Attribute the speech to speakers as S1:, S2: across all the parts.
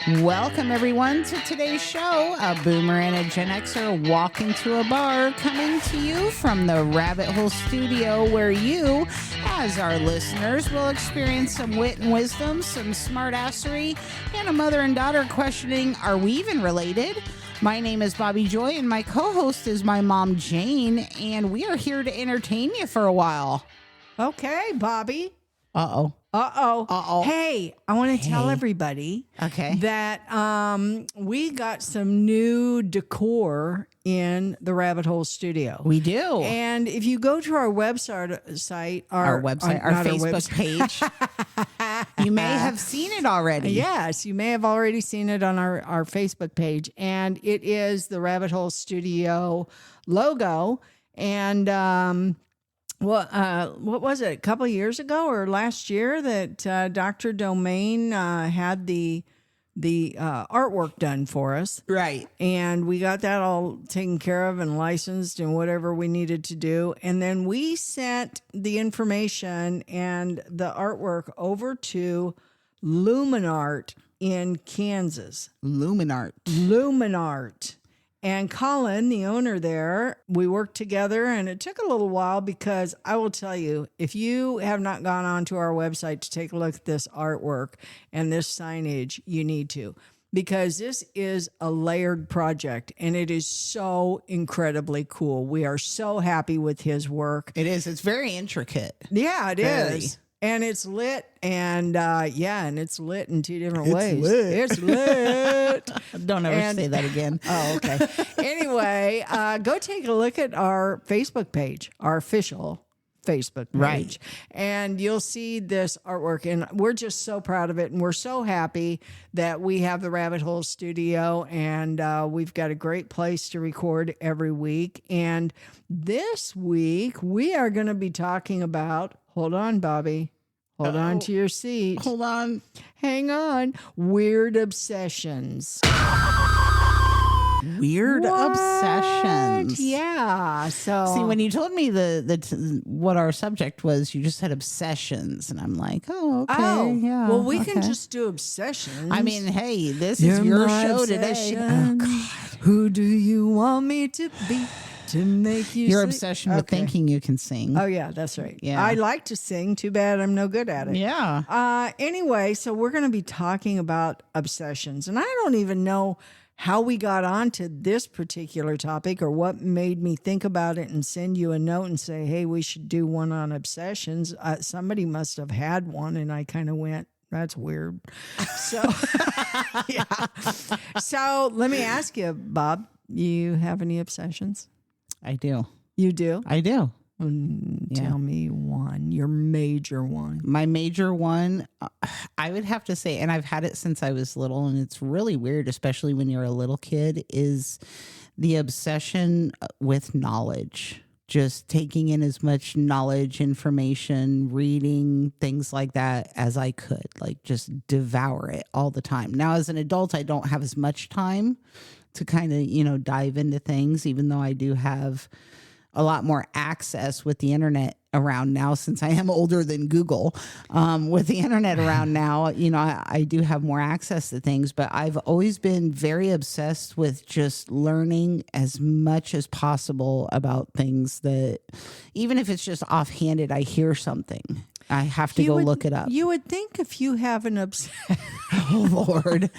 S1: Welcome, everyone, to today's show. A boomer and a Gen Xer walk into a bar, coming to you from the Rabbit Hole Studio, where you, as our listeners, will experience some wit and wisdom, some smartassery, and a mother and daughter questioning, are we even related? My name is Bobbi Joy, and my co-host is my mom, Jane, and we are here to entertain you for a while.
S2: Okay, Bobbi.
S1: Uh-oh.
S2: Hey, I want to tell everybody that we got some new decor in the Rabbit Hole Studio.
S1: We do.
S2: And if you go to our website, our
S1: Facebook page, you may have seen it already.
S2: Yes, you may have already seen it on our Facebook page. And it is the Rabbit Hole Studio logo. And what was it? A couple of years ago or last year that Dr. Domain had the artwork done for us.
S1: Right.
S2: And we got that all taken care of and licensed and whatever we needed to do. And then we sent the information and the artwork over to Luminart in Kansas. Luminart. And Colin, the owner there, we worked together, and it took a little while because I will tell you, if you have not gone onto our website to take a look at this artwork and this signage, you need to, because this is a layered project, and it is so incredibly cool. We are so happy with his work.
S1: It is. It's very intricate.
S2: Yeah, it is. And it's lit, and it's lit in two different ways. It's lit.
S1: Don't ever say that again.
S2: Oh, okay. Anyway, go take a look at our Facebook page, our official Facebook page.
S1: Right.
S2: And you'll see this artwork, and we're just so proud of it, and we're so happy that we have the Rabbit Hole Studio, and we've got a great place to record every week. And this week, we are going to be talking about, hold on, Bobbi. Hold on to your seat.
S1: Hold on.
S2: Hang on. Weird obsessions.
S1: Weird obsessions.
S2: Yeah. So
S1: see, when you told me what our subject was, you just said obsessions, and I'm like, oh, okay, yeah.
S2: Well, we can just do obsessions.
S1: I mean, hey, this is your show today.
S2: Oh God, who do you want me to be? To make you
S1: your
S2: sleep?
S1: obsession with thinking you can sing.
S2: Oh, yeah, that's right.
S1: Yeah.
S2: I like to sing. Too bad I'm no good at it.
S1: Yeah.
S2: Anyway, so we're going to be talking about obsessions. And I don't even know how we got onto this particular topic or what made me think about it and send you a note and say, hey, we should do one on obsessions. Somebody must have had one, and I kind of went, that's weird. So, yeah. So let me ask you, Bob, you have any obsessions?
S1: I do.
S2: You do?
S1: I do.
S2: Tell me one, your major one.
S1: My major one, I would have to say, and I've had it since I was little, and it's really weird, especially when you're a little kid, is the obsession with knowledge. Just taking in as much knowledge, information, reading, things like that as I could. Like, just devour it all the time. Now, as an adult, I don't have as much time to kind of, dive into things, even though I do have a lot more access with the internet around now, since I am older than Google. With the internet around now, I do have more access to things, but I've always been very obsessed with just learning as much as possible about things that, even if it's just offhanded, I hear something, I have to look it up.
S2: You would think if you have an obsession.
S1: Oh, Lord.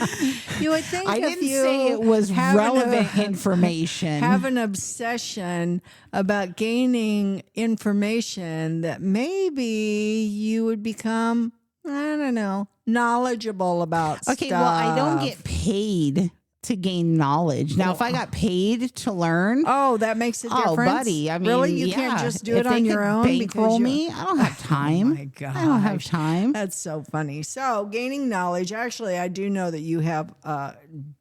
S2: You would think
S1: I
S2: if
S1: didn't
S2: you
S1: say it was relevant information.
S2: Have an obsession about gaining information that maybe you would become, I don't know, knowledgeable about stuff.
S1: Okay, well, I don't get paid to gain knowledge. Now, if I got paid to learn,
S2: that makes a difference.
S1: Oh, buddy, I mean,
S2: really, you can't just do it on your own.
S1: Bankroll me, I don't have time.
S2: Oh my God,
S1: I don't have time.
S2: That's so funny. So, gaining knowledge. Actually, I do know that you have a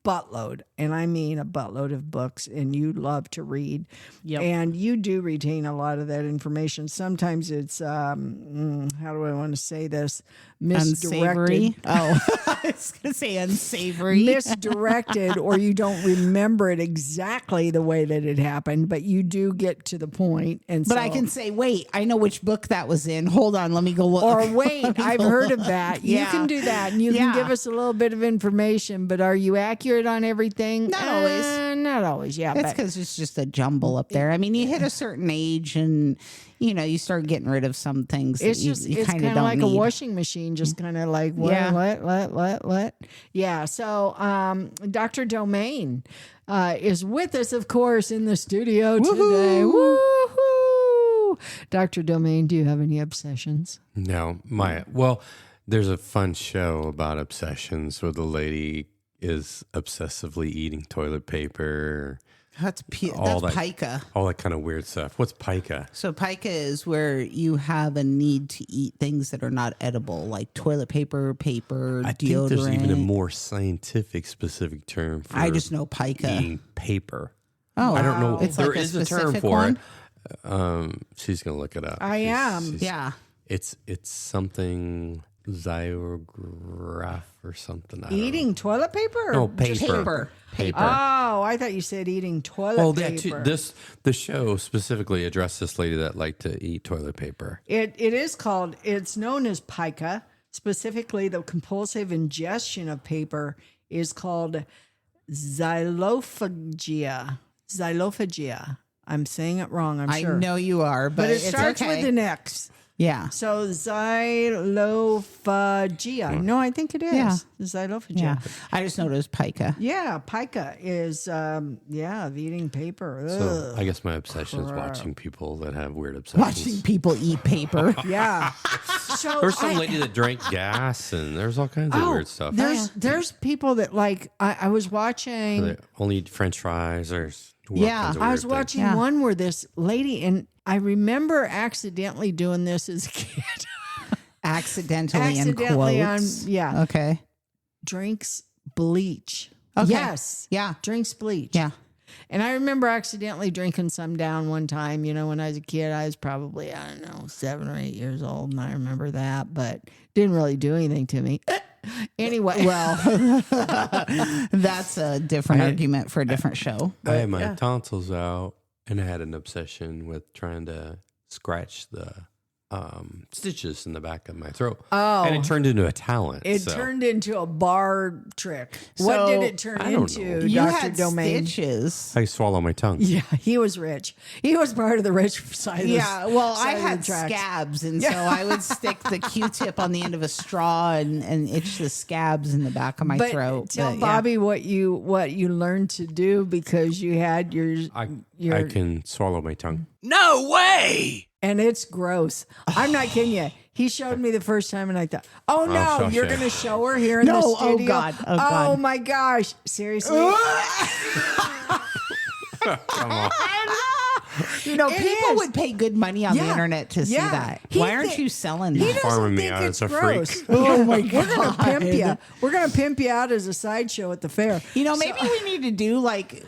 S2: buttload, and I mean a buttload of books, and you love to read.
S1: Yep.
S2: And you do retain a lot of that information. Sometimes it's how do I want to say this? Misdirected.
S1: Unsavory. Oh, I was going to say unsavory.
S2: Misdirected did, or you don't remember it exactly the way that it happened, but you do get to the point. And
S1: But I can say, wait, I know which book that was in. Hold on, let me go look.
S2: or wait, I've heard of that. You
S1: Yeah.
S2: can do that, and you can
S1: Yeah.
S2: give us a little bit of information. But are you accurate on everything?
S1: Not always.
S2: Not always. Yeah,
S1: It's
S2: but
S1: because it's just a jumble up there. I mean, you hit a certain age and, you start getting rid of some things that
S2: it's
S1: you
S2: it's
S1: kind of
S2: kind
S1: don't
S2: of like
S1: need.
S2: a washing machine, just kind of like what? Yeah. So, Dr. Domain is with us, of course, in the studio today. Woohoo! Dr. Domain, do you have any obsessions?
S3: No, there's a fun show about obsessions where the lady is obsessively eating toilet paper,
S1: That's
S3: all
S1: that's
S3: that-
S1: pica.
S3: all that kind of weird stuff. What's pica?
S1: So pica is where you have a need to eat things that are not edible, like toilet paper,
S3: I
S1: deodorant.
S3: think there's even a more scientific specific term for
S1: I just know pica.
S3: eating paper.
S1: Oh,
S3: I don't know.
S1: It's
S3: There
S1: like a
S3: is a term
S1: specific
S3: for
S1: one?
S3: it. She's gonna look it up.
S2: I am.
S1: Yeah.
S3: It's something zyrograph or something. I don't know.
S2: Eating toilet paper? Or
S3: No,
S2: just
S3: paper.
S1: Paper.
S2: Oh, I thought you said eating toilet
S3: Well,
S2: paper.
S3: the show specifically addressed this lady that liked to eat toilet paper.
S2: It is called, it's known as pica. Specifically, the compulsive ingestion of paper is called xylophagia. Xylophagia. I'm saying it wrong, I'm sure.
S1: I know you are, but,
S2: But it
S1: it's
S2: starts
S1: okay.
S2: with an X.
S1: Yeah.
S2: So xylophagia. No, I think it is.
S1: Yeah.
S2: Xylophagia.
S1: Yeah. I just noticed pica.
S2: Yeah, pica is of eating paper.
S3: So
S2: Ugh.
S3: I guess my obsession is watching people that have weird obsessions.
S1: Watching people eat paper.
S2: Yeah. So
S3: There's some lady that drank gas, and there's all kinds of weird stuff.
S2: There's people that like I was watching.
S3: They only eat French fries or all
S1: Yeah,
S3: kinds of
S2: I
S3: weird
S2: was
S3: things.
S2: watching
S1: Yeah.
S2: one where this lady, and I remember accidentally doing this as a kid.
S1: Accidentally in
S2: Accidentally on
S1: quotes.
S2: yeah,
S1: Okay.
S2: drinks bleach.
S1: Okay.
S2: Yes,
S1: Yeah.
S2: drinks bleach.
S1: Yeah.
S2: And I remember accidentally drinking some down one time. When I was a kid, I was probably, 7 or 8 years old. And I remember that, but didn't really do anything to me. Anyway.
S1: Well, that's a different argument for a different show.
S3: I had my tonsils out, and I had an obsession with trying to scratch the stitches in the back of my throat.
S2: Oh.
S3: And it turned into a talent.
S2: It
S3: so.
S2: turned into a bar trick. What
S1: So,
S2: did it turn
S3: I don't
S2: into,
S3: know.
S1: You
S2: Dr.
S1: had
S2: Domain?
S1: stitches.
S3: I swallow my tongue.
S2: Yeah, he was rich. He was part of the rich side of the
S1: Yeah, well, I
S2: side of the
S1: had
S2: tracks.
S1: scabs, and so I would stick the Q-tip on the end of a straw and itch the scabs in the back of my
S2: But
S1: throat.
S2: tell
S1: But, yeah.
S2: Bobby what you learned to do because you had your
S3: I can swallow my tongue.
S4: No way!
S2: and it's gross. I'm not kidding you. He showed me the first time, and I thought, "Oh no,
S3: I'll show
S2: you're
S3: you.
S2: going to show her here in the
S1: No, oh,
S2: studio."
S1: God, oh, God.
S2: my gosh! Seriously,
S3: Come on.
S1: People
S2: is.
S1: would pay good money on the
S2: Yeah.
S1: internet to see
S2: Yeah.
S1: that.
S2: He
S1: Why aren't
S2: thi-
S1: you selling
S2: he
S1: that?
S3: Farming
S2: doesn't
S3: me
S2: think
S3: out
S2: it's
S3: as a
S2: gross.
S3: freak.
S1: Oh my
S2: We're gonna
S1: God.
S2: pimp you. We're gonna pimp you out as a sideshow at the fair.
S1: Maybe we need to do like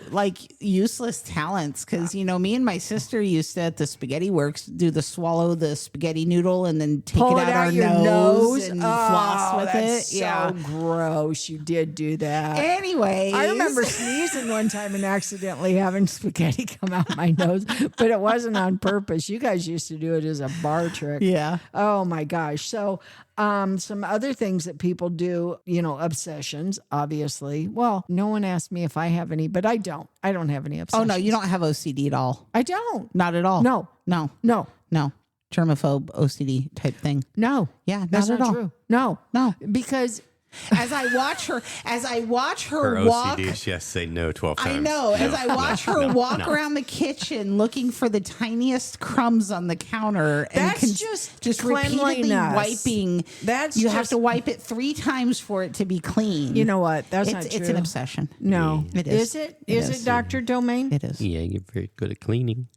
S1: useless talents because me and my sister used to at the Spaghetti Works do the swallow the spaghetti noodle and then take
S2: Pull
S1: it out our
S2: your
S1: nose and floss
S2: Oh,
S1: with
S2: that's
S1: it. Yeah.
S2: so gross. You did do that.
S1: Anyway,
S2: I remember sneezing one time and accidentally having spaghetti come out my nose, but it wasn't on purpose. You guys used to do it as a bar trick.
S1: Yeah.
S2: Oh my gosh. So, some other things that people do, obsessions, obviously. Well, no one asked me if I have any, but I don't. I don't have any
S1: Oh
S2: obsessions.
S1: no, you don't have OCD at all.
S2: I don't.
S1: Not at all.
S2: No.
S1: No.
S2: No.
S1: No. Germaphobe OCD type thing.
S2: No.
S1: Yeah,
S2: That's
S1: not
S2: not
S1: at all.
S2: true. No.
S1: No.
S2: Because
S1: As I watch her
S3: Her
S1: walk.
S3: OCD, she has to say no 12 times.
S1: I know. As I watch her walk around the kitchen looking for the tiniest crumbs on the counter,
S2: That's
S1: and
S2: just
S1: repeatedly
S2: cleanliness.
S1: wiping.
S2: That's
S1: you have
S2: just-
S1: to wipe it 3 times for it to be clean.
S2: you know what? That's not true.
S1: It's an obsession.
S2: No.
S1: It is.
S2: Is it?
S1: It
S2: Is
S1: is.
S2: it, Dr. Domain?
S1: It is.
S3: Yeah, you're very good at cleaning.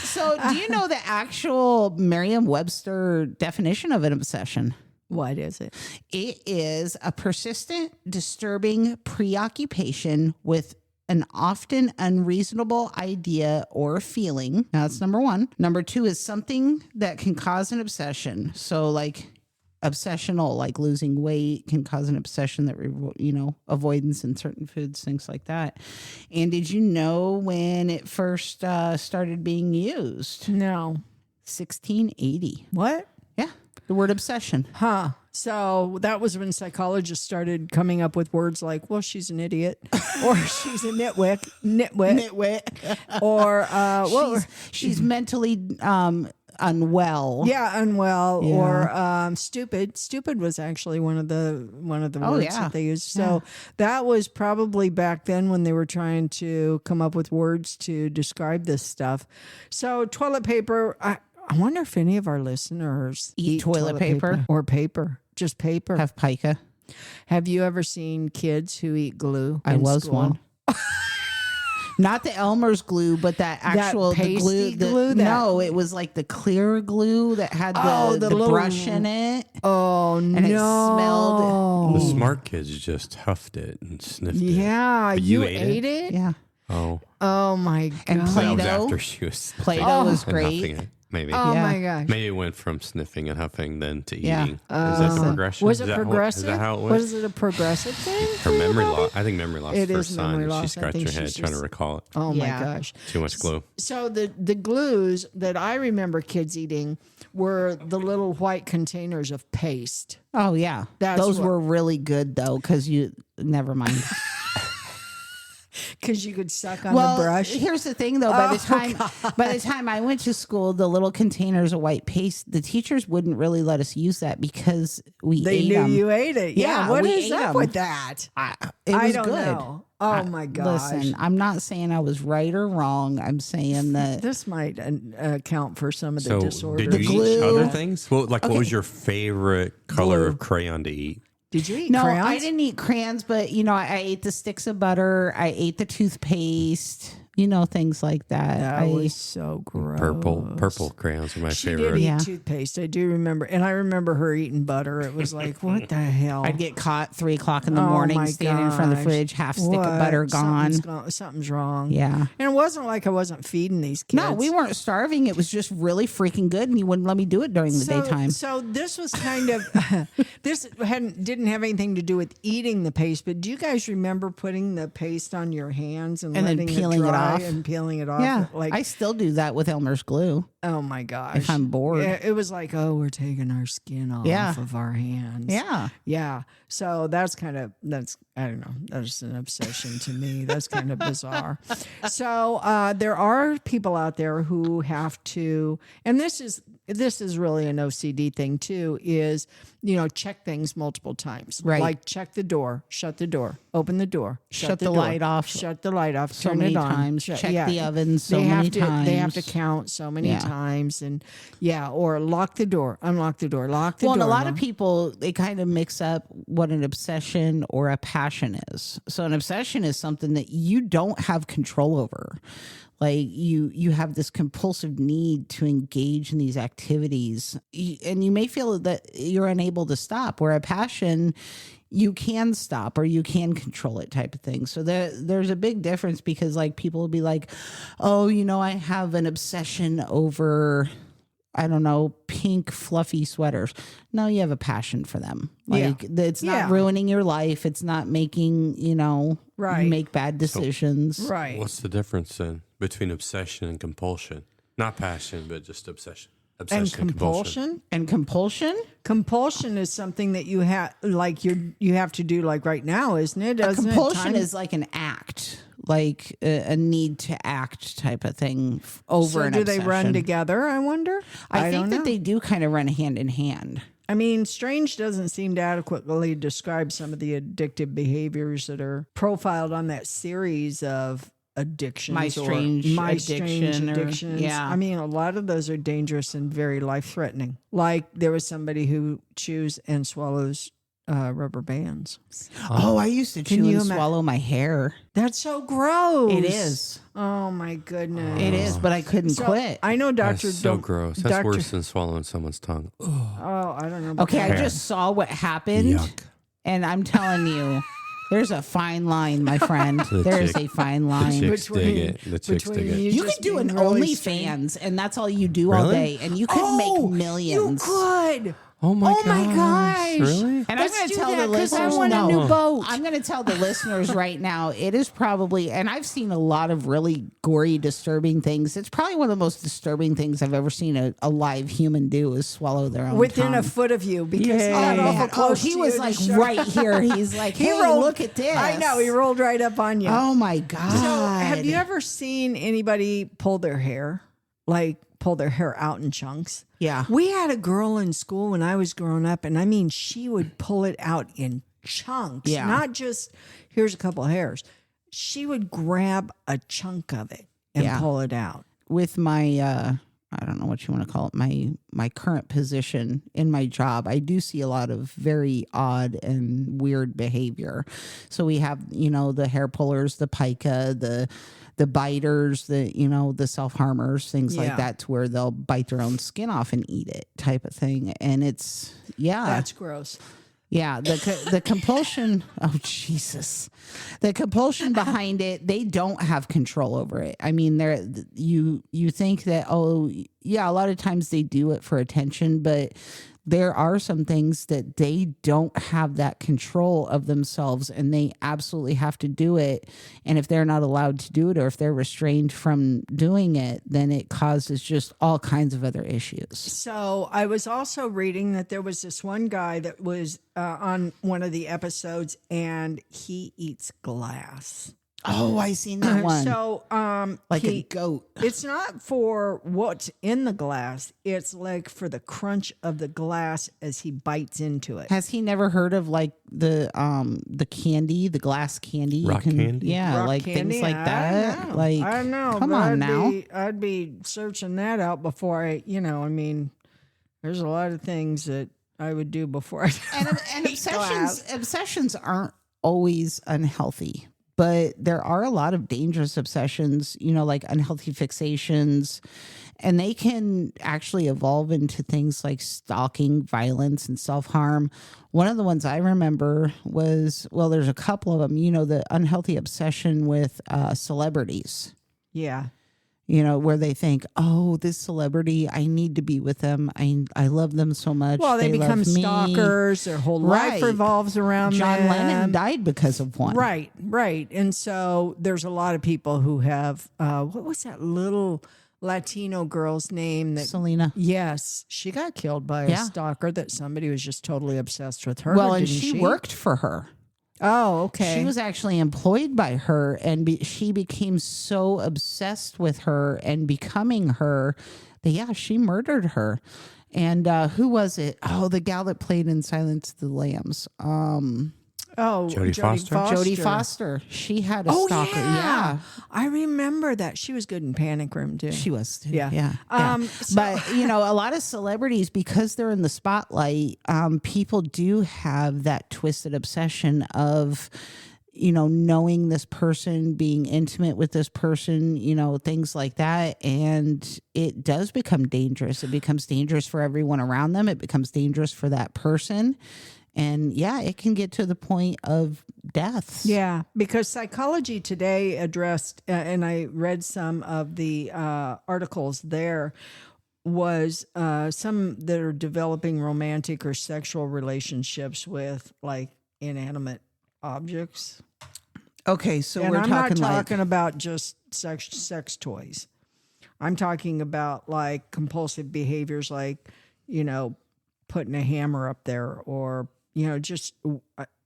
S1: So, do you know the actual Merriam-Webster definition of an obsession?
S2: What is it?
S1: It is a persistent, disturbing preoccupation with an often unreasonable idea or feeling. Now, that's number 1. Number 2 is something that can cause an obsession. So, like obsessional, like losing weight can cause an obsession that, avoidance in certain foods, things like that. And did you know when it first started being used?
S2: No.
S1: 1680.
S2: What?
S1: Yeah. The word obsession.
S2: Huh. So that was when psychologists started coming up with words like, well, she's an idiot, or she's a nitwit, or
S1: she's mentally unwell.
S2: Yeah, unwell, or stupid. Stupid was actually one of the words that they used. So that was probably back then when they were trying to come up with words to describe this stuff. So toilet paper. I wonder if any of our listeners
S1: eat toilet paper
S2: or paper, just paper.
S1: Have pica.
S2: Have you ever seen kids who eat glue?
S1: I was
S2: school?
S1: one. Not the Elmer's glue, but that actual
S2: pasty glue.
S1: No, it was like the clear glue that had the
S2: little
S1: brush in it.
S2: Oh,
S1: and it smelled.
S3: The smart kids just huffed it and sniffed it.
S2: Yeah,
S3: But
S2: you ate it?
S1: Yeah.
S2: Oh my god.
S1: And
S3: That was
S1: Play-Doh.
S3: after she was
S1: Play-Doh was
S3: and
S1: great.
S3: huffing it. Maybe.
S2: Oh
S1: Yeah.
S2: my gosh.
S3: Maybe it went from sniffing and huffing then to
S1: Yeah.
S3: eating. Is that progression?
S2: Was
S3: Is
S2: it
S3: that
S2: progressive?
S3: Is that how it went?
S2: Was it a progressive thing?
S3: Her memory loss. I think memory loss
S2: It
S3: first
S2: is
S3: sign.
S2: memory
S3: And she
S2: loss. I
S3: scratched
S2: think
S3: her head
S2: she's
S3: trying to
S2: just-
S3: recall it.
S2: Oh
S1: Yeah.
S2: my gosh.
S3: Too much glue.
S2: So the glues that I remember kids eating were the little white containers of paste.
S1: Oh yeah, those were really good though, because never mind.
S2: Because you could suck on the brush.
S1: Here's the thing though, by the time I went to school, the little containers of white paste, the teachers wouldn't really let us use that because
S2: They
S1: ate
S2: knew
S1: them.
S2: you ate it. Yeah. What
S1: we
S2: is
S1: ate
S2: up
S1: 'em.
S2: with that?
S1: It was
S2: I don't
S1: good.
S2: know. Oh my gosh.
S1: Listen, I'm not saying I was right or wrong. I'm saying that
S2: This might account for some of the
S3: So
S2: disorders.
S3: did you
S1: glue.
S3: eat other things? Well, what was your favorite color of crayon to eat?
S2: Did you eat
S1: no,
S2: crayons?
S1: I didn't eat crayons, but I ate the sticks of butter. I ate the toothpaste. Things like that.
S2: That was so gross.
S3: Purple crayons are my
S2: She
S3: favorite.
S2: did eat
S1: Yeah.
S2: toothpaste. I do remember. And I remember her eating butter. It was like, what the hell?
S1: I'd get caught 3:00 in the
S2: Oh
S1: morning,
S2: my
S1: standing in front of the
S2: gosh.
S1: fridge, half stick
S2: What?
S1: of butter gone.
S2: Something's wrong.
S1: Yeah.
S2: And it wasn't like I wasn't feeding these kids.
S1: No, we weren't starving. It was just really freaking good, and you wouldn't let me do it during the daytime.
S2: So this was kind of this didn't have anything to do with eating the paste, but do you guys remember putting the paste on your hands and
S1: then
S2: letting
S1: peeling it
S2: dry
S1: off?
S2: and peeling it off?
S1: Yeah,
S2: Like,
S1: I still do that with Elmer's glue.
S2: oh my gosh.
S1: If I'm bored.
S2: It was like, oh, we're taking our skin off of our hands.
S1: Yeah.
S2: Yeah. So that's I don't know. That's an obsession to me. That's kind of bizarre. So there are people out there who have to, and this is really an OCD thing too, is, check things multiple times.
S1: Right.
S2: Like check the door, shut the door, open the door,
S1: Shut the
S2: door,
S1: light off.
S2: shut the light off,
S1: So
S2: turn
S1: many
S2: it on.
S1: times. Check the oven so many times.
S2: They have to count so many
S1: Yeah.
S2: times, and or lock the door, unlock the door, lock the door.
S1: Well, and a lot of people, they kind of mix up what an obsession or a passion is. So an obsession is something that you don't have control over. Like you have this compulsive need to engage in these activities, and you may feel that you're unable to stop, where a passion, you can stop or you can control it, type of thing. So there's a big difference, because like people will be like, oh, I have an obsession over, I don't know, pink fluffy sweaters. No, you have a passion for them. Like it's not ruining your life. It's not making,
S2: Right.
S1: you make bad decisions.
S2: right.
S3: What's the difference then between obsession and compulsion? Not passion, but just obsession. Obsession
S2: And
S3: compulsion.
S2: compulsion?
S1: And compulsion?
S2: Compulsion is something that you have, like you have to do, like right now, isn't it? Doesn't
S1: Compulsion
S2: it?
S1: is like an act, like a need to act type of thing over
S2: So
S1: an
S2: do
S1: obsession.
S2: they run together? I wonder.
S1: I think
S2: don't
S1: that
S2: know.
S1: they do kind of run hand in hand.
S2: I mean, strange doesn't seem to adequately describe some of the addictive behaviors that are profiled on that series of addictions.
S1: My Strange Addiction or-
S2: addictions.
S1: yeah.
S2: I mean, a lot of those are dangerous and very life-threatening. Like there was somebody who chews and swallows rubber bands.
S1: Oh, I used to chew
S2: you
S1: and swallow my hair.
S2: That's so gross.
S1: It is.
S2: Oh my goodness.
S1: It is, but I couldn't
S2: So,
S1: quit.
S2: I know
S3: That's
S2: Dr.
S3: so gross. That's
S2: Dr.
S3: worse than swallowing someone's tongue. Ugh.
S2: Oh, I don't know. about
S1: Okay, I
S2: that.
S1: just saw what happened,
S3: Yuck.
S1: and I'm telling you, there's a fine line, my friend.
S3: The
S1: There's
S3: chick-
S1: a fine
S3: The
S1: line.
S3: chicks dig it. The chicks dig
S2: between
S3: it.
S1: You
S2: just
S1: could do an
S2: being really strange.
S1: OnlyFans, and that's all you do all
S3: Really?
S1: day, and you could make millions.
S2: You could.
S3: Oh my
S1: Oh my gosh!
S3: Really?
S1: And
S2: Let's
S1: I'm going
S2: do
S1: to tell
S2: that
S1: the
S2: 'cause I
S1: listeners.
S2: want a new boat.
S1: I'm going to tell the listeners right now. It is probably, and I've seen a lot of really gory, disturbing things. It's probably one of the most disturbing things I've ever seen a live human do is swallow their own
S2: Within
S1: tongue.
S2: a foot of you because
S3: Yay.
S2: he got
S1: Oh,
S2: awful
S1: man.
S2: close
S1: He
S2: to
S1: was
S2: you to
S1: like
S2: show-
S1: right here. He's like,
S2: He
S1: hey,
S2: rolled-
S1: look at this.
S2: I know he rolled right up on you.
S1: Oh my God.
S2: So, have you ever seen anybody pull their hair? Like pull their hair out in chunks?
S1: Yeah.
S2: We had a girl in school when I was growing up, and I mean, she would pull it out in chunks,
S1: Yeah.
S2: not just here's a couple hairs. She would grab a chunk of it and
S1: Yeah.
S2: pull it out.
S1: With my I don't know what you want to call it, my current position in my job, I do see a lot of very odd and weird behavior. So we have, the hair pullers, the pica, the biters, the self-harmers, things like
S2: Yeah.
S1: that, to where they'll bite their own skin off and eat it type of thing. And it's,
S2: That's gross.
S1: yeah, the compulsion. Oh Jesus, the compulsion behind it. They don't have control over it. I mean, you think that, oh yeah, a lot of times they do it for attention, but there are some things that they don't have that control of themselves, and they absolutely have to do it. And if they're not allowed to do it, or if they're restrained from doing it, then it causes just all kinds of other issues.
S2: So I was also reading that there was this one guy that was on one of the episodes, and he eats glass.
S1: Oh, I seen that one.
S2: So,
S1: like a goat.
S2: It's not for what's in the glass. It's like for the crunch of the glass as he bites into it.
S1: Has he never heard of like the candy, the glass candy?
S3: Rock candy?
S1: Yeah,
S2: Rock
S1: like
S2: candy?
S1: things like
S2: I
S1: that.
S2: don't know.
S1: Like,
S2: I don't know.
S1: come
S2: but
S1: on now.
S2: I'd be searching that out before I mean, there's a lot of things that I would do before I
S1: And obsessions aren't always unhealthy. But there are a lot of dangerous obsessions, like unhealthy fixations, and they can actually evolve into things like stalking, violence, and self-harm. One of the ones I remember was, well, there's a couple of them, the unhealthy obsession with celebrities.
S2: Yeah.
S1: Where they think, oh, this celebrity, I need to be with them. I love them so much.
S2: Well, they become
S1: love me.
S2: stalkers. Their whole life
S1: Right.
S2: revolves around
S1: John
S2: them.
S1: Lennon died because of one.
S2: Right. And so there's a lot of people who have, what was that little Latino girl's name? That
S1: Selena.
S2: Yes, she got killed by a
S1: Yeah.
S2: stalker that somebody was just totally obsessed with her.
S1: Well, and
S2: didn't
S1: she worked for her.
S2: Oh, okay.
S1: She was actually employed by her, and she became so obsessed with her and becoming her that, yeah, she murdered her. And who was it? Oh, the gal that played in Silence of the Lambs.
S3: Jodie Foster?
S1: Jodie Foster. She had a
S2: Oh,
S1: stalker.
S2: yeah. I remember that. She was good in Panic Room, too.
S1: She was. Too.
S2: Yeah.
S1: Yeah.
S2: So-
S1: But, a lot of celebrities, because they're in the spotlight, people do have that twisted obsession of, knowing this person, being intimate with this person, things like that. And it does become dangerous. It becomes dangerous for everyone around them. It becomes dangerous for that person. And yeah, it can get to the point of deaths.
S2: Yeah, because Psychology Today addressed, and I read some of the articles there, was some that are developing romantic or sexual relationships with like inanimate objects.
S1: Okay, so
S2: And
S1: we're
S2: I'm
S1: talking
S2: not
S1: like
S2: talking about just sex toys. I'm talking about like compulsive behaviors, like putting a hammer up there, or just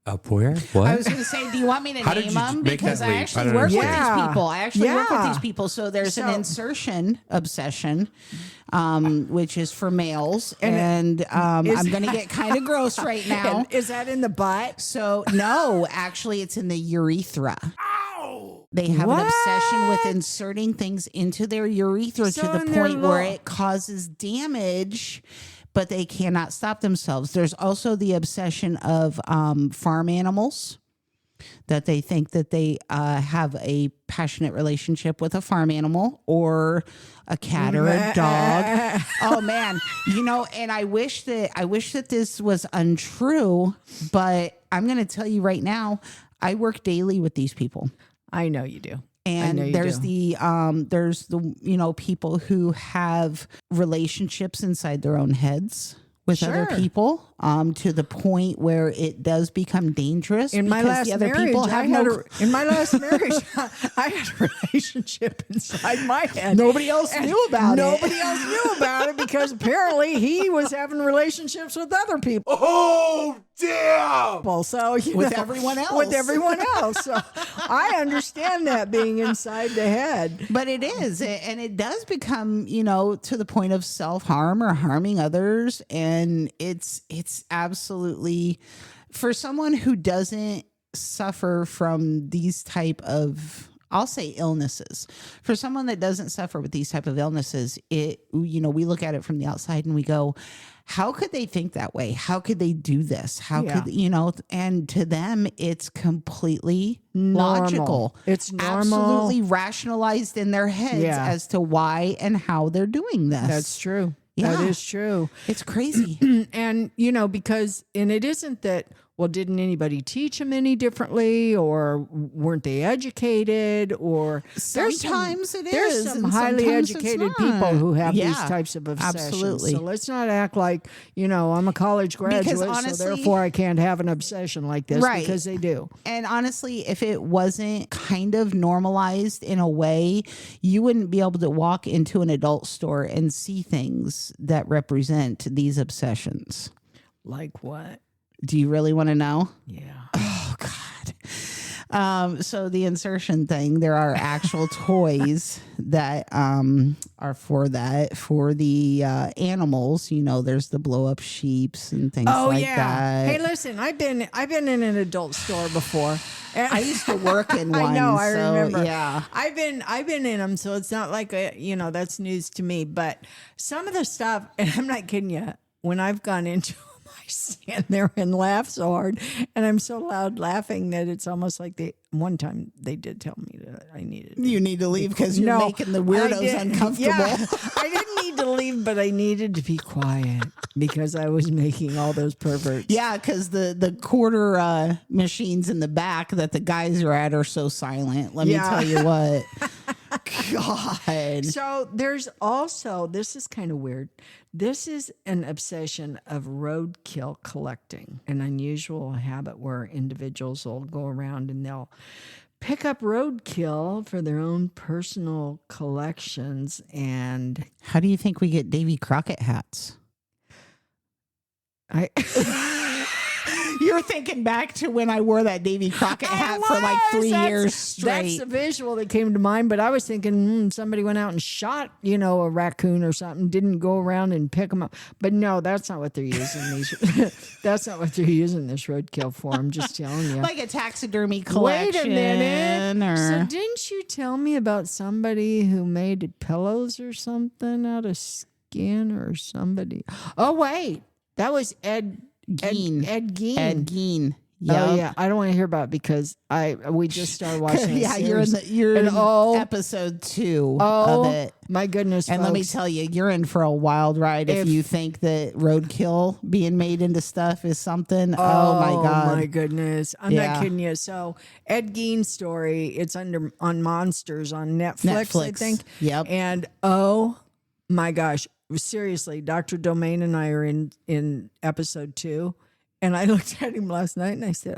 S3: Up where? What?
S1: I was going to say, do you want me to
S3: How did
S1: name
S3: you
S1: them?
S3: make
S1: Because
S3: that
S1: I
S3: leap? I
S1: actually
S3: don't
S1: work with
S2: understand.
S1: these people. I actually work with
S2: Yeah.
S1: these people. So there's an
S2: So-
S1: insertion obsession, which is for males. And I'm going to get kind of gross right now.
S2: is that in the butt?
S1: So, no, actually, it's in the urethra. They have an obsession with inserting things into their urethra
S2: So
S1: to the
S2: in their
S1: point where
S2: little-
S1: it causes damage, but they cannot stop themselves. There's also the obsession of farm animals, that they think that they have a passionate relationship with a farm animal or a cat or a dog. Oh man, and I wish that this was untrue, but I'm going to tell you right now, I work daily with these people.
S2: I know you do.
S1: And
S2: know you
S1: there's
S2: do.
S1: the people who have relationships inside their own heads with other people, to the point where it does become dangerous.
S2: In my last marriage, I had a relationship inside my head.
S1: Nobody else knew about
S2: Nobody else knew about it because apparently he was having relationships with other people.
S3: Oh, damn!
S2: So
S1: with everyone else.
S2: With everyone else. So I understand that being inside the head.
S1: But it is, and it does become, to the point of self-harm or harming others. And it's absolutely, for someone who doesn't suffer from these type of, I'll say illnesses, for someone that doesn't suffer with these type of illnesses, we look at it from the outside and we go, how could they think that way? How could they do this? How could, and to them, it's completely logical.
S2: It's normal.
S1: Absolutely rationalized in their heads as to why and how they're doing this.
S2: That's true.
S1: Yeah.
S2: That is true.
S1: It's crazy.
S2: And, because it isn't that, well, didn't anybody teach them any differently, or weren't they educated, or
S1: sometimes
S2: there's some highly educated people who have these types of obsessions.
S1: Absolutely.
S2: So let's not act like, I'm a college graduate, honestly, so therefore I can't have an obsession like this, because they do.
S1: And honestly, if it wasn't kind of normalized in a way, you wouldn't be able to walk into an adult store and see things that represent these obsessions.
S2: Like what?
S1: Do you really want to know?
S2: Yeah.
S1: Oh, God. So the insertion thing, there are actual toys that are for that. For the animals, there's the blow up sheeps and things like that.
S2: Hey, listen, I've been in an adult store before. And
S1: I used to work in one.
S2: I know, I remember.
S1: Yeah.
S2: I've been in them, so it's not like that's news to me. But some of the stuff, and I'm not kidding you, when I've gone into I stand there and laugh so hard, and I'm so loud laughing that it's almost like one time they did tell me that I needed.
S1: You need to leave because you're making the weirdos uncomfortable.
S2: Yeah, I didn't need to leave, but I needed to be quiet because I was making all those perverts.
S1: Yeah, because the quarter machines in the back that the guys are at are so silent. Let me tell you what. God.
S2: So there's also, this is kind of weird. This is an obsession of roadkill collecting, an unusual habit where individuals will go around and they'll pick up roadkill for their own personal collections. And
S1: how do you think we get Davy Crockett hats? You're thinking back to when I wore that Davy Crockett hat for like 3 years straight.
S2: That's the visual that came to mind. But I was thinking somebody went out and shot, a raccoon or something, didn't go around and pick them up. But no, that's not what they're using these. That's not what they're using this roadkill for. I'm just telling you.
S1: Like a taxidermy collection.
S2: Wait a minute. So didn't you tell me about somebody who made pillows or something out of skin or somebody? Oh, wait. That was Ed Gein. Ed
S1: Gein.
S2: Yep. Oh yeah, I don't want to hear about it because we just started watching.
S1: Yeah, you're in episode 2 of it.
S2: My goodness!
S1: And
S2: folks,
S1: let me tell you, you're in for a wild ride if you think that roadkill being made into stuff is something. Oh my God!
S2: Oh my goodness! I'm not kidding you. So Ed Gein's story, it's on Monsters on Netflix, I think.
S1: Yep.
S2: And oh my gosh, seriously, Dr. Domain and I are in episode 2. And I looked at him last night and I said,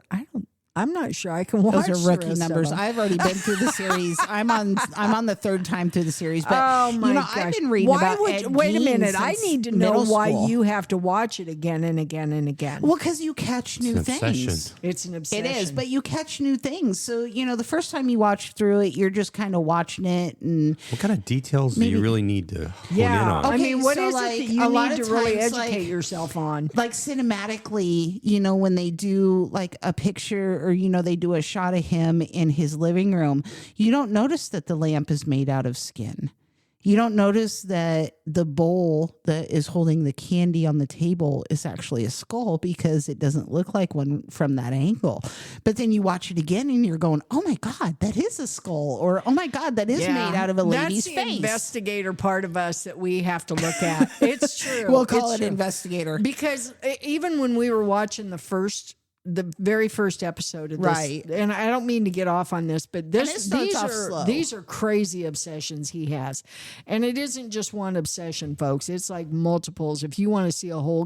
S2: I'm not sure I can watch.
S1: Those are rookie numbers. I've already been through the series. I'm on the 3rd time through the series. But
S2: oh my gosh.
S1: I've been reading about Ed
S2: wait a
S1: Gein
S2: minute. I need to know why
S1: school.
S2: you have to watch it again and again and again.
S1: Well, because you catch new things.
S2: It's an obsession.
S1: It is, but you catch new things. So, the first time you watch through it, you're just kind of watching it. And
S3: what kind of details do you really need to hone in on?
S2: Okay, I mean, what is it that you need to really educate yourself on?
S1: Like cinematically, when they do like a picture or, they do a shot of him in his living room, you don't notice that the lamp is made out of skin. You don't notice that the bowl that is holding the candy on the table is actually a skull because it doesn't look like one from that angle. But then you watch it again and you're going, oh my God, that is a skull. Or, oh my God, that is made out of a lady's face.
S2: That's the investigator part of us that we have to look at. It's true.
S1: We'll call it investigator.
S2: Because even when we were watching the first the very first episode of this.
S1: Right.
S2: And I don't mean to get off on this, but
S1: it starts off slow.
S2: these are crazy obsessions he has. And it isn't just one obsession, folks. It's like multiples. If you want to see a whole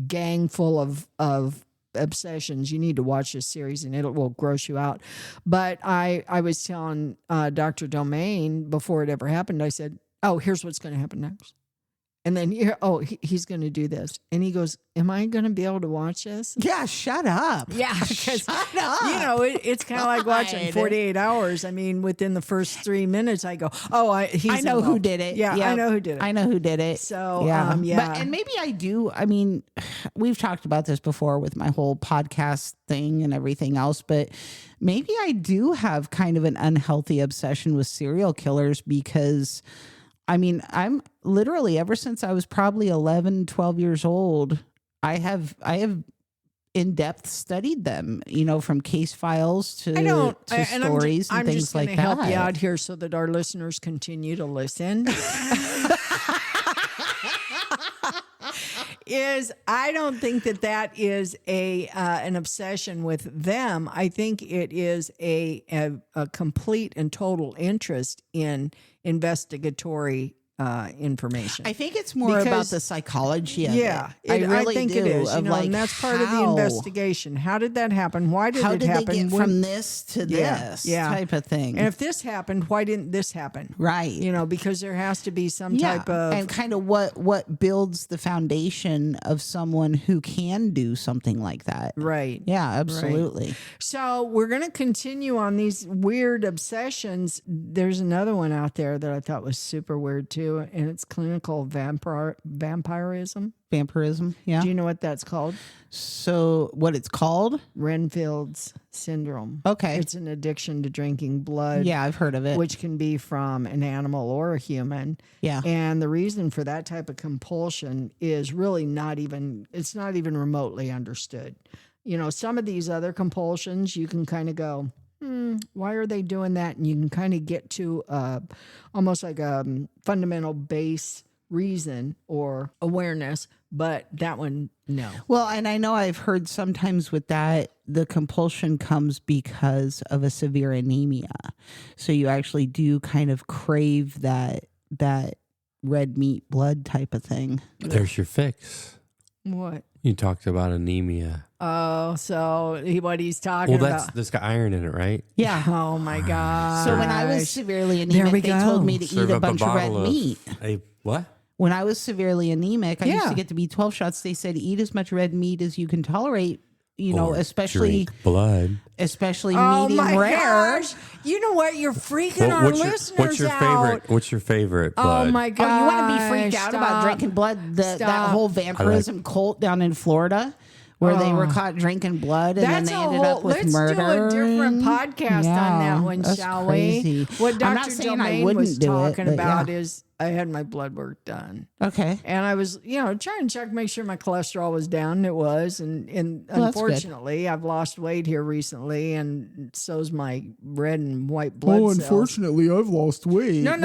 S2: gang full of obsessions, you need to watch this series and it will gross you out. But I was telling Dr. Domain before it ever happened, I said, oh, here's what's going to happen next. And then, he's going to do this. And he goes, am I going to be able to watch this?
S1: Yeah, shut up.
S2: Yeah, because,
S1: Shut up.
S2: it's kind of like watching 48 Hours. I mean, within the first 3 minutes, I go, he's
S1: I know who
S2: involved.
S1: did it.
S2: Yeah,
S1: Yep.
S2: I know who did it.
S1: I know who did it.
S2: So,
S1: yeah.
S2: yeah.
S1: And maybe I do. I mean, we've talked about this before with my whole podcast thing and everything else, but maybe I do have kind of an unhealthy obsession with serial killers because, I mean, I'm literally ever since I was probably 11, 12 years old, I have in depth studied them, from case files to stories and
S2: I'm
S1: things
S2: just
S1: like
S2: gonna
S1: that.
S2: help you out here so that our listeners continue to listen. I don't think that is an obsession with them. I think it is a complete and total interest in investigatory information.
S1: I think it's more about the psychology of it. I really
S2: think
S1: do.
S2: it is.
S1: Of
S2: and that's part of the investigation. How did that happen? Why did it happen?
S1: They get from this to this type of thing?
S2: And if this happened, why didn't this happen?
S1: Right.
S2: Because there has to be some type of...
S1: And kind of what builds the foundation of someone who can do something like that.
S2: Right.
S1: Yeah, absolutely.
S2: Right. So we're going to continue on these weird obsessions. There's another one out there that I thought was super weird too. And it's clinical vampirism.
S1: Vampirism, yeah.
S2: Do you know what that's called?
S1: So what it's called?
S2: Renfield's syndrome.
S1: Okay.
S2: It's an addiction to drinking blood.
S1: Yeah, I've heard of it.
S2: Which can be from an animal or a human.
S1: Yeah.
S2: And the reason for that type of compulsion is really it's not even remotely understood. Some of these other compulsions, you can kind of go, why are they doing that? And you can kind of get to almost like a fundamental base reason or awareness, but that one, no.
S1: Well, and I know I've heard sometimes with that, the compulsion comes because of a severe anemia. So you actually do kind of crave that red meat blood type of thing.
S3: There's your fix.
S2: What?
S3: You talked about anemia.
S2: Oh, so what he's talking about.
S3: That's got iron in it, right?
S1: Yeah.
S2: Oh my God.
S1: So when I was severely anemic, they told me to eat a bunch of red meat.
S3: What?
S1: When I was severely anemic, I used to get the B12 shots. They said eat as much red meat as you can tolerate. Especially
S3: drink blood,
S1: especially medium rare.
S2: Gosh. You know what? You're freaking our listeners out.
S3: What's your favorite blood?
S2: Oh my God!
S1: Oh, you want to be freaked out about drinking blood? That whole vampirism cult down in Florida, where they were caught drinking blood and then they ended up with murder.
S2: Let's do a different podcast on that one, shall we? What Dr. Domain was talking about is I had my blood work done.
S1: Okay.
S2: And I was, trying to check, make sure my cholesterol was down. And it was. And unfortunately, I've lost weight here recently. And so's my red and white blood cells.
S1: Unfortunately, I've lost weight.
S2: No.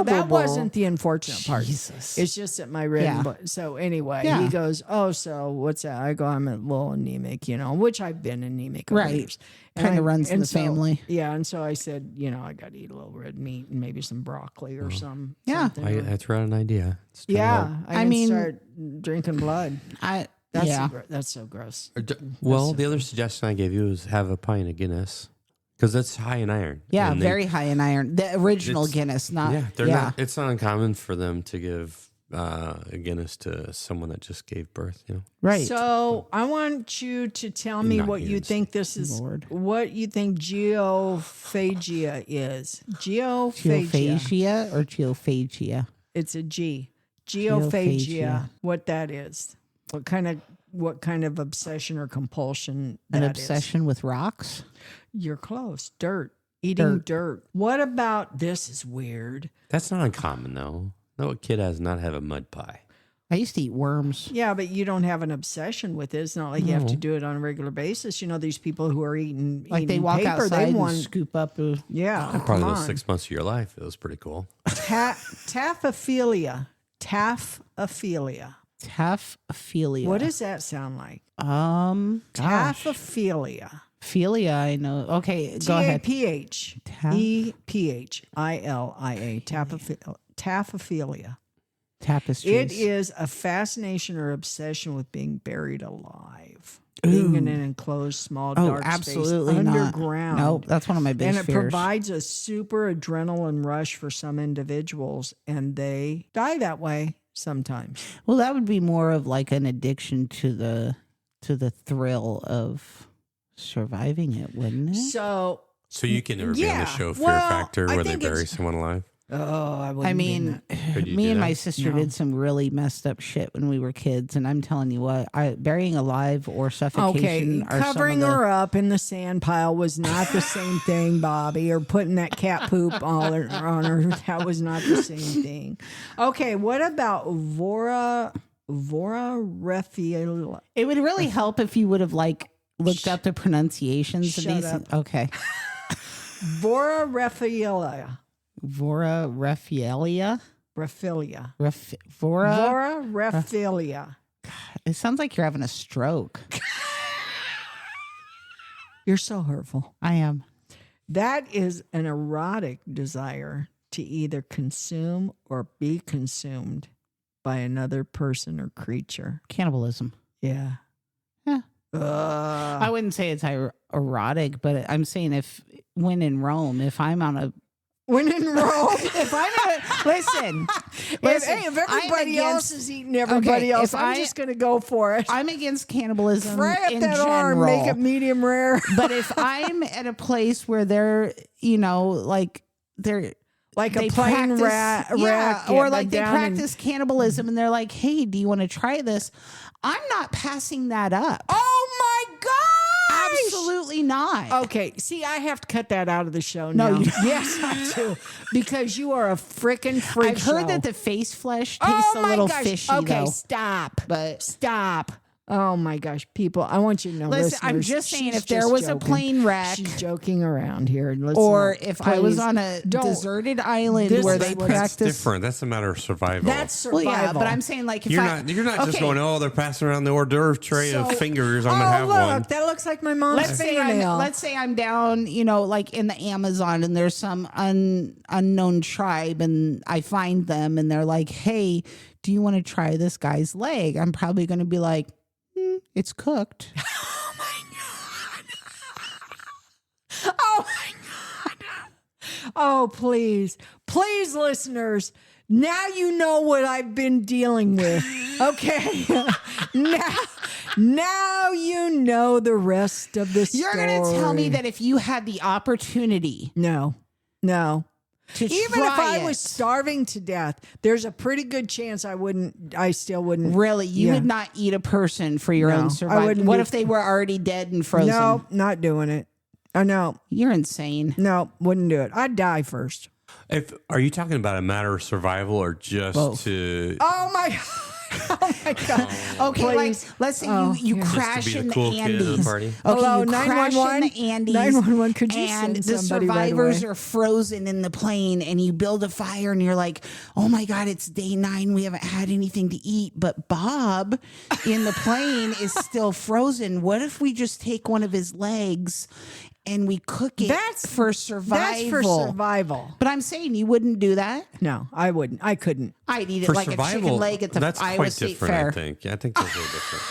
S2: That wasn't the unfortunate part.
S1: Jesus.
S2: It's just that my red and blood. So anyway, he goes, so what's that? I go, I'm a little anemic, which I've been anemic over years.
S1: Kind of runs in the family.
S2: Yeah. And so I said, I got to eat a little red meat and maybe some broccoli or something.
S3: That's right, an idea.
S2: I mean, start drinking blood. That's so gross.
S3: Well, the other suggestion I gave you is have a pint of Guinness because that's high in iron.
S1: Yeah, very high in iron. The original Guinness, not.
S3: Not. It's not uncommon for them to give a Guinness to someone that just gave birth.
S1: Right.
S2: So I want you to tell me what you think this is. What you think geophagia is?
S1: Geophagia or geophagia?
S2: It's a G. Geophagia. What that is? What kind of obsession or compulsion?
S1: An obsession with rocks?
S2: You're close. Dirt. Eating dirt. What about this? Is weird.
S3: That's not uncommon though. No kid does not have a mud pie.
S1: I used to eat worms.
S2: Yeah, but you don't have an obsession with it. It's not like you have to do it on a regular basis. These people who are eating
S1: they walk
S2: paper,
S1: outside and scoop up.
S2: Probably
S3: those 6 months of your life. It was pretty cool.
S2: Taphophilia. Taphophilia.
S1: Taphophilia.
S2: What does that sound like?
S1: Gosh.
S2: Taphophilia.
S1: Philia, I know. Okay, go ahead.
S2: Taphophilia. Taphophilia.
S1: Tapestries.
S2: It is a fascination or obsession with being buried alive. Being in an enclosed, small, dark
S1: absolutely
S2: space
S1: not.
S2: underground.
S1: Nope, that's one of my biggest
S2: And it
S1: fears.
S2: provides a super adrenaline rush for some individuals, and they die that way sometimes.
S1: Well, that would be more of like an addiction to the thrill of surviving it, wouldn't it?
S2: So
S3: you can never be on the show Fear Factor where they bury someone alive?
S2: I wouldn't.
S1: I mean, me and my sister did some really messed up shit when we were kids, and I'm telling you what, burying alive or suffocation are
S2: covering
S1: some of the,
S2: her up in the sand pile was not the same thing, Bobby, or putting that cat poop on her. That was not the same thing. Okay, what about Voraphilia?
S1: It would really help if you would have like looked up the pronunciations of
S2: Shut
S1: these.
S2: up.
S1: Okay.
S2: Voraphilia.
S1: Voraphilia?
S2: Raphilia.
S1: Voraphilia.
S2: Voraphilia.
S1: It sounds like you're having a stroke.
S2: You're so hurtful.
S1: I am.
S2: That is an erotic desire to either consume or be consumed by another person or creature.
S1: Cannibalism.
S2: Yeah.
S1: Yeah. I wouldn't say it's erotic, but I'm saying when in Rome, if I'm on a
S2: When in Rome,
S1: if I'm listen,
S2: if everybody else is eating everybody else, I'm just going to go for it.
S1: I'm against cannibalism
S2: Fry up
S1: in
S2: that
S1: general.
S2: arm, make it medium rare.
S1: But if I'm at a place where they're, like they're
S2: like
S1: they
S2: a plain
S1: practice,
S2: rat,
S1: or like they practice cannibalism, and they're like, "Hey, do you want to try this?" I'm not passing that up.
S2: Oh my gosh!
S1: Absolutely not.
S2: Okay, see, I have to cut that out of the show now.
S1: No, you
S2: yes, I do, because you are a freaking freak.
S1: I've heard that the face flesh tastes a little fishy.
S2: Okay,
S1: though.
S2: stop.
S1: But
S2: Stop. Oh my gosh, people! I want you to know.
S1: Listen, I'm
S2: listeners,
S1: just saying,
S2: she's
S1: if there
S2: just
S1: was
S2: joking.
S1: a plane wreck,
S2: she's joking around here. Listen
S1: or
S2: up,
S1: if I was
S2: please.
S1: on a
S2: Don't-
S1: deserted island
S2: This
S1: where
S2: is
S1: they
S2: what-
S3: That's
S1: practice.
S3: different. That's a matter of survival.
S2: That's
S1: Well,
S2: survival.
S1: yeah, but I'm saying like if
S3: you're
S1: I,
S3: not just going, oh, they're passing around the hors d'oeuvre tray of
S2: So-
S3: fingers. I'm
S2: oh,
S3: gonna have
S2: look,
S3: one.
S2: that looks like my mom's fingernail.
S1: let's say I'm down, like in the Amazon, and there's some unknown tribe, and I find them, and they're like, "Hey, do you want to try this guy's leg?" I'm probably going to be like, "It's cooked."
S2: Oh my god! Oh my god! Oh please, listeners. Now you know what I've been dealing with. Okay, now you know the rest of the story.
S1: You're going to tell me that if you had the opportunity,
S2: no.
S1: to
S2: Even
S1: try
S2: if I
S1: it,
S2: was starving to death, there's a pretty good chance I still wouldn't.
S1: really, you
S2: Yeah.
S1: would not eat a person for your
S2: No,
S1: own
S2: I
S1: survival.
S2: wouldn't
S1: What
S2: do-
S1: if they were already dead and frozen?
S2: No, not doing it. No,
S1: You're insane.
S2: no, wouldn't do it. I'd die first.
S3: Are you talking about a matter of survival or just
S1: Both.
S3: to?
S2: Oh my, oh my god.
S1: Okay,
S2: Please.
S1: like let's say
S2: Oh,
S1: you
S2: yeah.
S1: crash
S3: Just to be
S1: in
S3: the cool
S1: the
S3: kid at the
S1: Andes.
S3: party?
S1: Okay,
S2: Hello,
S1: you crash in
S2: 911?
S1: the Andes.
S2: 911, could you
S1: and
S2: send
S1: the
S2: somebody right
S1: survivors
S2: away?
S1: are frozen in the plane, and you build a fire, and you're like, "Oh my god, it's day 9. We haven't had anything to eat." But Bob in the plane is still frozen. What if we just take one of his legs and we cook it for survival?
S2: That's for survival.
S1: But I'm saying you wouldn't do that.
S2: No, I wouldn't. I couldn't.
S1: I'd eat it
S3: For
S1: like a
S3: survival,
S1: chicken leg at the
S3: that's
S1: Iowa
S3: quite
S1: State
S3: different.
S1: Fair.
S3: I think. Yeah, I think those are different.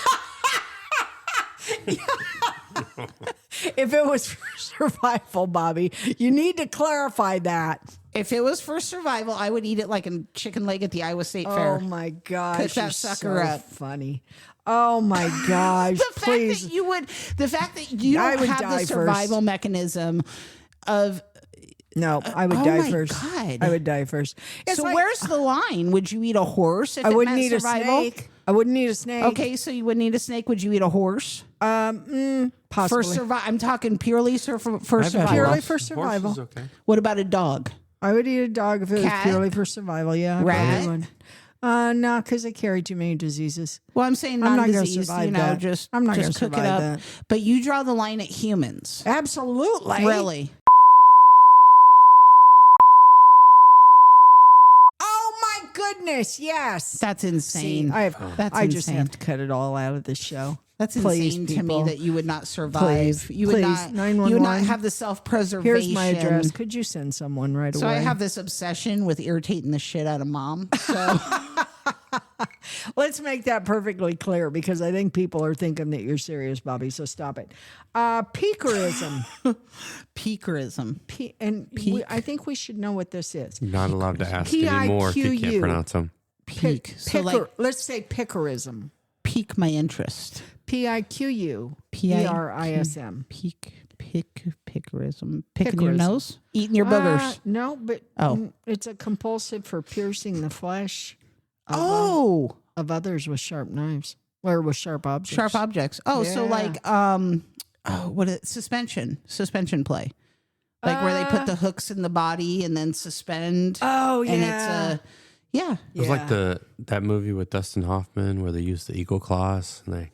S2: If it was for survival, Bobby, you need to clarify that.
S1: If it was for survival, I would eat it like a chicken leg at the Iowa State Fair.
S2: Oh my gosh,
S1: Cook that
S2: you're
S1: sucker
S2: so
S1: up.
S2: funny. Oh my gosh, please.
S1: The fact that you
S2: I
S1: don't
S2: would
S1: have
S2: die
S1: the survival
S2: first.
S1: mechanism of.
S2: No, I would
S1: oh
S2: die
S1: my
S2: first.
S1: God.
S2: I would die first. It's
S1: So
S2: like-
S1: where's the line? Would you eat a horse if
S2: I
S1: it
S2: wouldn't
S1: meant
S2: eat
S1: survival?
S2: a snake. I wouldn't eat a snake.
S1: Okay, so you wouldn't eat a snake. Would you eat a horse?
S2: Possibly.
S1: For survival. I'm talking purely for
S3: I've had
S1: survival.
S2: Purely
S3: horse.
S2: for
S3: Horse
S2: survival.
S3: is okay.
S1: What about a dog?
S2: I would eat a dog if it was
S1: Cat?
S2: purely for survival. Yeah, I
S1: Rat?
S2: probably would. No, because they carry too many diseases.
S1: Well, I'm saying
S2: I'm not gonna
S1: non-disease,
S2: survive that.
S1: just
S2: I'm not
S1: just
S2: gonna
S1: cook it
S2: survive
S1: up.
S2: that.
S1: But you draw the line at humans.
S2: Absolutely.
S1: Really?
S2: Oh my goodness, yes.
S1: That's insane. That's
S2: I just
S1: insane.
S2: have to cut it all out of this show.
S1: That's
S2: Please,
S1: insane to me
S2: people.
S1: that you would not survive.
S2: Please,
S1: you would
S2: please,
S1: not. You would
S2: 911.
S1: not have the self-preservation.
S2: Here's my address. Could you send someone right
S1: So
S2: away?
S1: I have this obsession with irritating the shit out of mom. So
S2: Let's make that perfectly clear because I think people are thinking that you're serious, Bobby. So stop it. Picarism.
S1: peakerism.
S2: I think we should know what this is.
S3: You're not allowed to ask anymore if you
S2: P-I-Q-U.
S3: can't pronounce them.
S1: Peak. So like
S2: Let's say picarism.
S1: pique my interest.
S2: Piquu. P-R-I-S-M.
S1: Picarism. Picking your
S2: Picarism.
S1: nose? Eating your boogers.
S2: No, but
S1: Oh.
S2: it's a compulsive for piercing the flesh
S1: Oh.
S2: of others with sharp knives or with sharp objects.
S1: Sharp objects. Oh, so
S2: Yeah.
S1: like what is suspension play. Like where they put the hooks in the body and then suspend.
S2: Oh,
S1: And
S2: yeah.
S1: it's yeah.
S3: It was like that movie with Dustin Hoffman where they used the eagle claws and they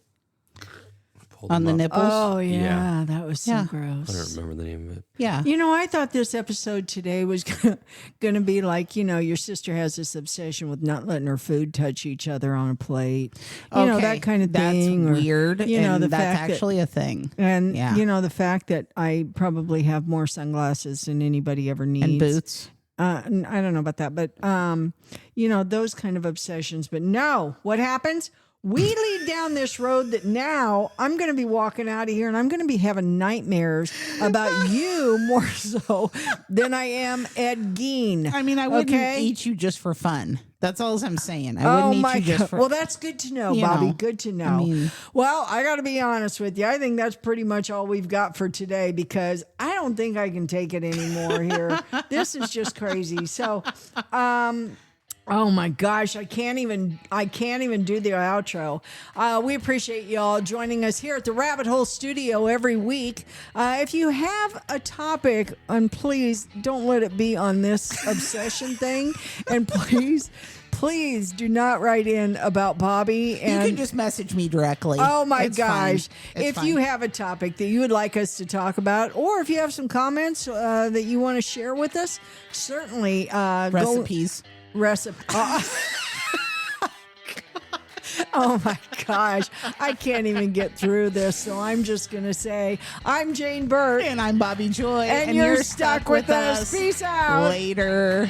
S3: pulled
S1: On the
S3: them up.
S1: nipples.
S2: Oh, yeah.
S3: Yeah.
S2: That was so
S1: Yeah.
S2: gross.
S3: I don't remember the name of it.
S1: Yeah.
S2: You know, I thought this episode today was going to be like, your sister has this obsession with not letting her food touch each other on a plate. You know, that kind of thing.
S1: That's
S2: or,
S1: weird. And
S2: the
S1: that's
S2: fact
S1: actually a thing.
S2: And,
S1: Yeah.
S2: the fact that I probably have more sunglasses than anybody ever needs.
S1: And boots.
S2: I don't know about that, but, those kind of obsessions. But no, what happens? We lead down this road that now I'm going to be walking out of here and I'm going to be having nightmares about you more so than I am Ed Gein.
S1: I mean, I wouldn't eat you just for fun. That's all I'm saying. I wouldn't eat you just for
S2: Well, that's good to know,
S1: You
S2: Bobby.
S1: know,
S2: Good to know.
S1: I mean-
S2: Well, I got to be honest with you. I think that's pretty much all we've got for today because I don't think I can take it anymore here. This is just crazy. So, oh my gosh, I can't even do the outro. We appreciate y'all joining us here at the Rabbit Hole Studio every week. If you have a topic, and please don't let it be on this obsession thing, and please do not write in about Bobby. And
S1: You can just message me directly.
S2: oh my
S1: It's
S2: gosh.
S1: fine. It's
S2: If you
S1: fine.
S2: have a topic that you would like us to talk about, or if you have some comments that you want to share with us, certainly
S1: recipes.
S2: Recipe. Oh my gosh. I can't even get through this. So I'm just going to say, I'm Jane Burt.
S1: And I'm Bobby Joy.
S2: And you're stuck with us. Peace out.
S1: Later.